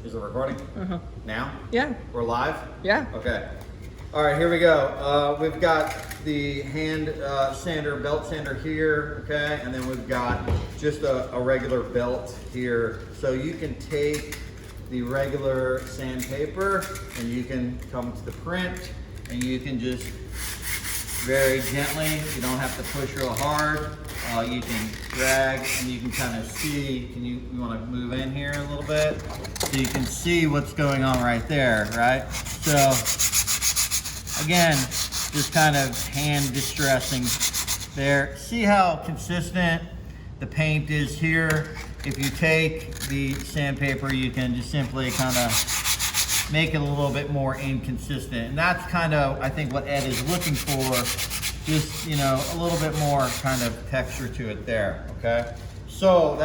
Is it recording? Now? Yeah. We're live? Yeah. Okay. All right, here we go. We've got the hand sander, belt sander here, okay? And then we've got just a regular belt here. So you can take the regular sandpaper and you can come to the print and you can just very gently, you don't have to push real hard. You can drag and you can kind of see, you want to move in here a little bit? So you can see what's going on right there, right? So again, just kind of hand distressing there. See how consistent the paint is here? If you take the sandpaper, you can just simply kind of make it a little bit more inconsistent. And that's kind of, I think, what Ed is looking for. Just, you know, a little bit more kind of texture to it there, okay? So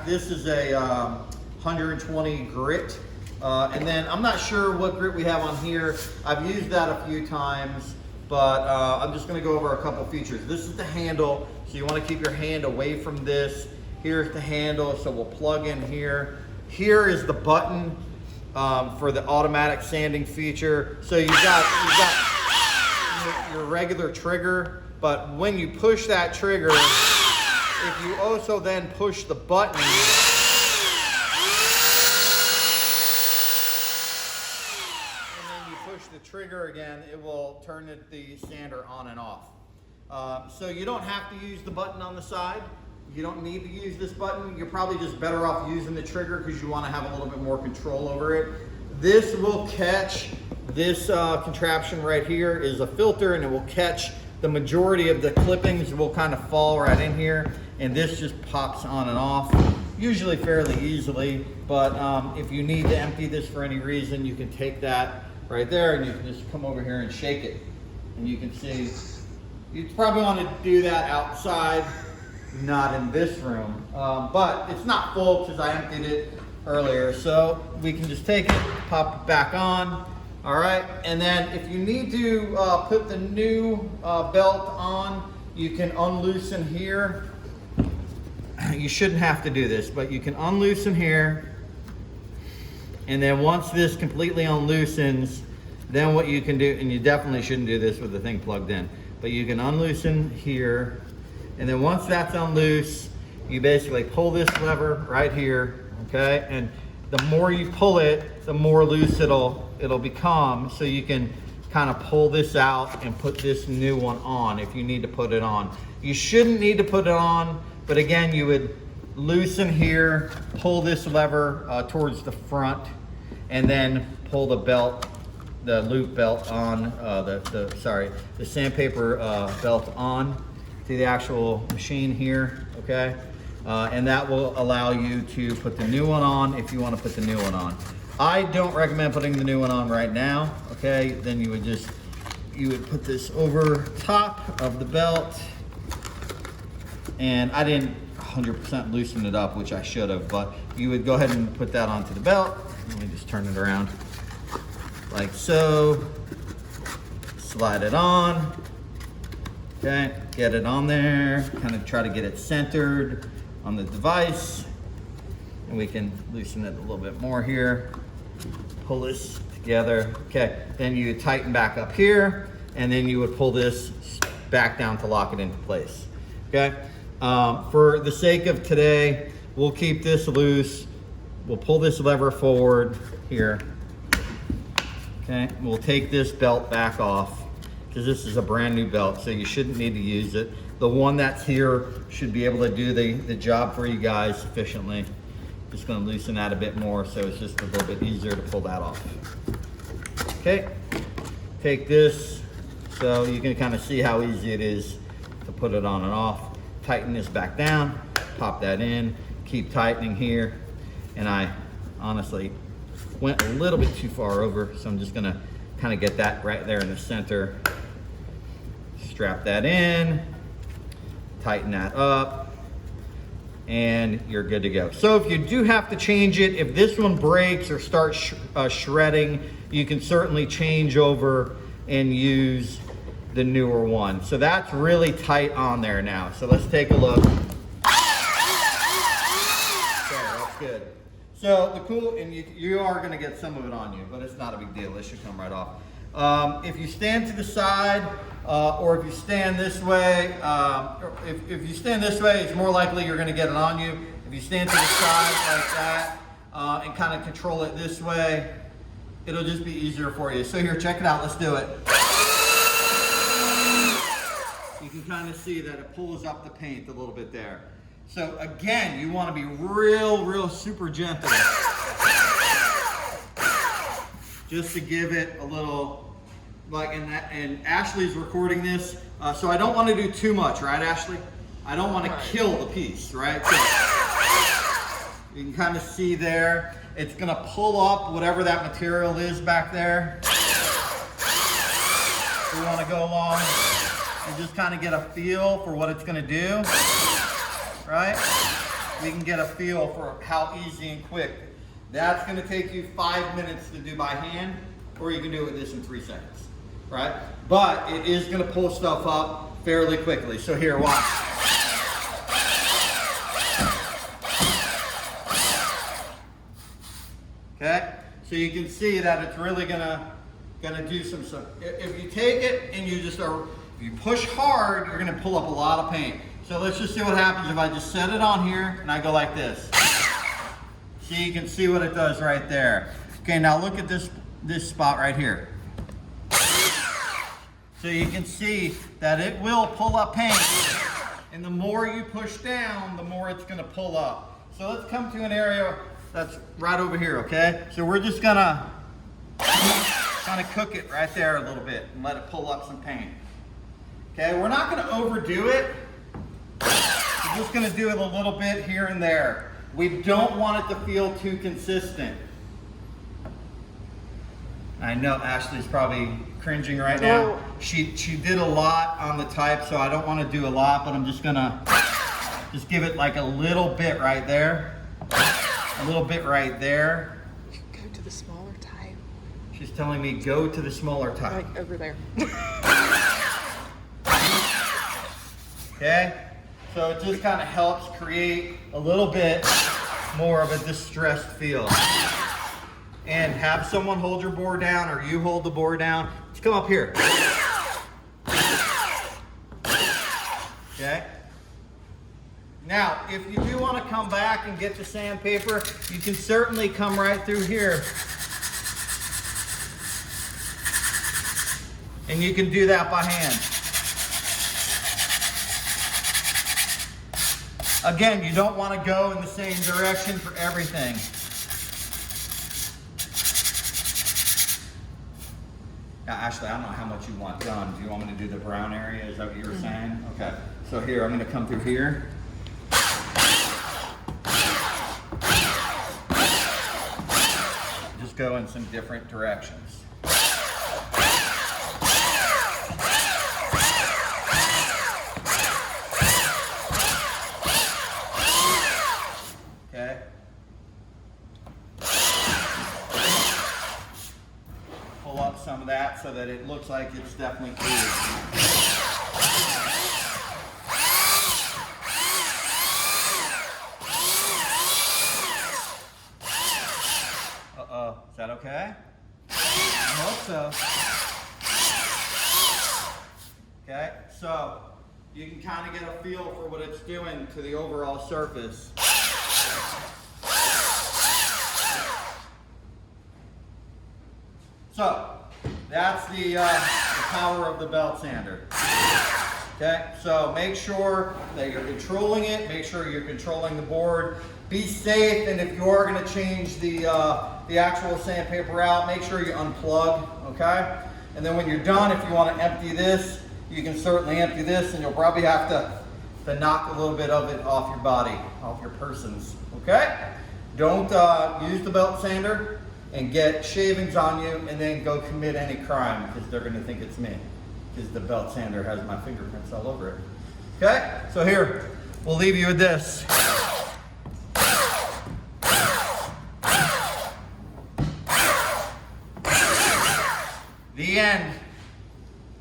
this is a 120 grit. And then I'm not sure what grit we have on here. I've used that a few times, but I'm just gonna go over a couple features. This is the handle, so you wanna keep your hand away from this. Here's the handle, so we'll plug in here. Here is the button for the automatic sanding feature. So you've got your regular trigger, but when you push that trigger, if you also then push the button, and then you push the trigger again, it will turn the sander on and off. So you don't have to use the button on the side. You don't need to use this button. You're probably just better off using the trigger because you want to have a little bit more control over it. This will catch, this contraption right here is a filter, and it will catch the majority of the clippings will kind of fall right in here, and this just pops on and off, usually fairly easily. But if you need to empty this for any reason, you can take that right there and you can just come over here and shake it. And you can see, you probably want to do that outside, not in this room. But it's not full because I emptied it earlier. So we can just take it, pop it back on. All right, and then if you need to put the new belt on, you can unloosen here. You shouldn't have to do this, but you can unloosen here. And then once this completely unloosens, then what you can do, and you definitely shouldn't do this with the thing plugged in, but you can unloosen here. And then once that's unloose, you basically pull this lever right here, okay? And the more you pull it, the more loose it'll become, so you can kind of pull this out and put this new one on if you need to put it on. You shouldn't need to put it on, but again, you would loosen here, pull this lever towards the front, and then pull the belt, the loop belt on, the sandpaper belt on to the actual machine here, okay? And that will allow you to put the new one on if you want to put the new one on. I don't recommend putting the new one on right now, okay? Then you would put this over top of the belt, and I didn't 100% loosen it up, which I should have, but you would go ahead and put that onto the belt. Let me just turn it around like so. Slide it on, okay? Get it on there, kind of try to get it centered on the device, and we can loosen it a little bit more here. Pull this together, okay? Then you tighten back up here, and then you would pull this back down to lock it into place, okay? For the sake of today, we'll keep this loose. We'll pull this lever forward here, okay? We'll take this belt back off because this is a brand new belt, so you shouldn't need to use it. The one that's here should be able to do the job for you guys sufficiently. Just gonna loosen that a bit more so it's just a little bit easier to pull that off. Okay, take this so you can kind of see how easy it is to put it on and off. Tighten this back down, pop that in, keep tightening here. And I honestly went a little bit too far over, so I'm just gonna kind of get that right there in the center. Strap that in, tighten that up, and you're good to go. So if you do have to change it, if this one breaks or starts shredding, you can certainly change over and use the newer one. So that's really tight on there now. So let's take a look. Okay, that's good. So the cool, and you are going to get some of it on you, but it's not a big deal. It should come right off. If you stand to the side, or if you stand this way, if you stand this way, it's more likely you're going to get it on you. If you stand to the side like that, and kind of control it this way, it'll just be easier for you. So here, check it out. Let's do it. You can kind of see that it pulls up the paint a little bit there. So again, you want to be real super gentle. Just to give it a little, like, and Ashley's recording this, so I don't want to do too much, right, Ashley? I don't want to kill the piece, right? So you can kind of see there, it's going to pull up whatever that material is back there. So we want to go along and just kind of get a feel for what it's going to do, right? We can get a feel for how easy and quick. That's going to take you 5 minutes to do by hand, or you can do it with this in 3 seconds, right? But it is going to pull stuff up fairly quickly. So here, watch. Okay, so you can see that it's really gonna do some stuff. If you take it and you just are, if you push hard, you're gonna pull up a lot of paint. So let's just see what happens if I just set it on here and I go like this. See, you can see what it does right there. Okay, now look at this spot right here. So you can see that it will pull up paint, and the more you push down, the more it's gonna pull up. So let's come to an area that's right over here, okay? So we're just gonna kind of cook it right there a little bit and let it pull up some paint. Okay, we're not gonna overdo it. We're just gonna do it a little bit here and there. We don't want it to feel too consistent. I know Ashley's probably cringing right now. She did a lot on the type, so I don't want to do a lot, but I'm just gonna just give it like a little bit right there. A little bit right there. Go to the smaller type. She's telling me go to the smaller type. Like over there. Okay? So it just kind of helps create a little bit more of a distressed feel. And have someone hold your board down, or you hold the board down. Let's come up here. Okay? Now, if you do want to come back and get the sandpaper, you can certainly come right through here. And you can do that by hand. Again, you don't want to go in the same direction for everything. Now, Ashley, I don't know how much you want done. Do you want me to do the brown area? Is that what you were saying? Okay. So here, I'm going to come through here. Just go in some different directions. Okay. Pull up some of that so that it looks like it's definitely clear. Is that okay? I hope so. Okay, so you can kind of get a feel for what it's doing to the overall surface. So that's the power of the belt sander. Okay, so make sure that you're controlling it. Make sure you're controlling the board. Be safe, and if you are going to change the actual sandpaper out, make sure you unplug, okay? And then when you're done, if you want to empty this, you can certainly empty this, and you'll probably have to knock a little bit of it off your body, off your persons, okay? Don't use the belt sander and get shavings on you and then go commit any crime, because they're going to think it's me, because the belt sander has my fingerprints all over it. Okay, so here, we'll leave you with this. The end.